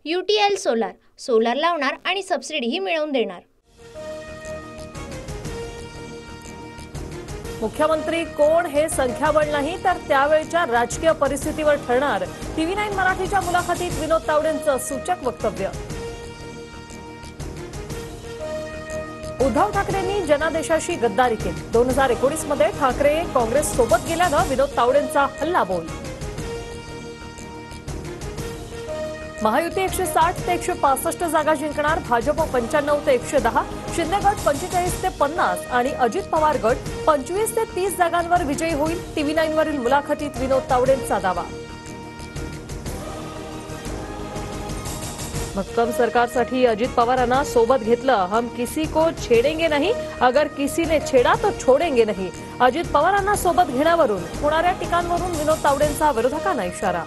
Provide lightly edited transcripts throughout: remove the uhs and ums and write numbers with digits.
UTL solar solar लावणार आणि सबसिडीही मिळवून देणार। मुख्यमंत्री कोण हे संख्याबळ नाही तर त्यावेळच्या राजकीय परिस्थितीवर ठरणार। TV9 मराठीच्या मुलाखतीत विनोद तावडेंचं सूचक वक्तव्य। उद्धव ठाकरेंनी जनादेशाशी गद्दारी केली। 2019 मध्ये ठाकरे काँग्रेस सोबत गेल्यानं विनोद तावडेंचा हल्लाबोल। महायुती 160 ते 165 जागा जिंकणार। भाजप 95 ते 110, शिंदे गट 45 ते 50 आणि अजित पवार गट 25 ते 30 जागांवर विजयी होईल। TV9 वरील मुलाखतीत विनोद तावडेंचा दावा। भक्कम सरकारसाठी अजित पवारांना सोबत घेतलं। हम किसी को छेडेंगे नहीं, अगर किसी ने छेडा तो छोडेंगे नहीं। अजित पवारांना सोबत घेण्यावरून होणाऱ्या टीकांवरून विनोद तावडेंचा विरोधकांना इशारा।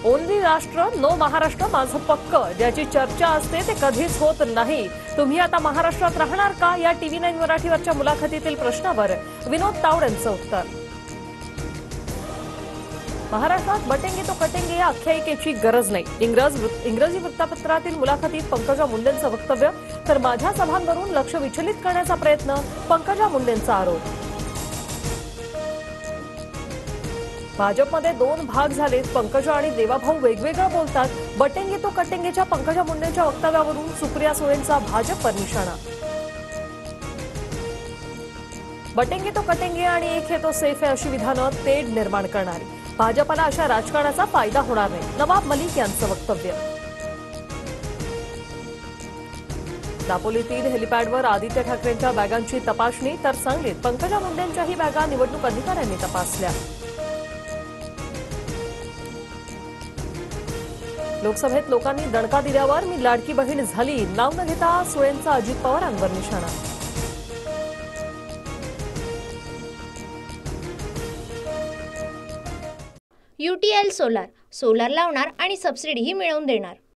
ओनली राष्ट्र नो महाराष्ट्र माझं पक्क ज्याची चर्चा असते ते कधीच होत नाही। तुम्ही आता महाराष्ट्रात राहणार का या TV9 मराठीवरच्या मुलाखतीतील प्रश्नावर विनोद तावडेंचं उत्तर। महाराष्ट्रात बटेंगे तो कटेंगे या आख्यायिकेची गरज नाही। इंग्रजी वृत्तपत्रातील मुलाखतीत पंकजा मुंडेंचं वक्तव्य तर माझ्या सभांवरून लक्ष विचलित करण्याचा प्रयत्न, पंकजा मुंडेंचा आरोप। भाजपमध्ये 2 भाग झालेत। पंकजा आणि देवाभाऊ वेगवेगळं बोलतात। बटेंगे तो कटेंगेच्या पंकजा मुंडेंच्या वक्तव्यावरून सुप्रिया सुळेंचा भाजपवर निशाणा। बटेंगे तो कटेंगे आणि एक है तो सेफ है अशी विधानं तेढ निर्माण करणारी। भाजपला अशा राजकारणाचा फायदा होणार नाही। नवाब मलिक यांचं वक्तव्य। दापोलीतील हेलिपॅडवर आदित्य ठाकरेंच्या बॅगांची तपासणी तर सांगलीत पंकजा मुंडेंच्याही बॅगा निवडणूक अधिकाऱ्यांनी तपासल्या। लोकसभेत लोकांनी दणका दिल्यावर मी लाडकी बहीण झाली, नाव न घेता सुळेंचा अजित पवारांवर निशाणा। UTL सोलार सोलार लावणार आणि सबसिडीही मिळवून देणार।